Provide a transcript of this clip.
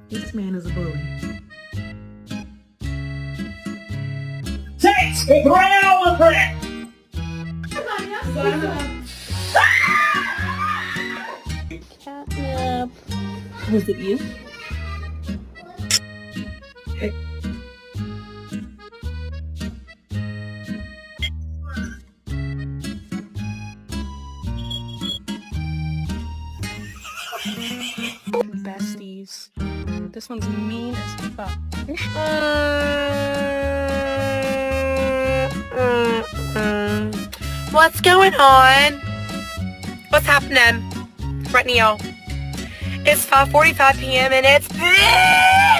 This man is a bully. Six! Ground print! Catnip. Was it you? Besties. This one's mean as fuck. What's going on? What's happening right now? It's 5:45 p.m. and it's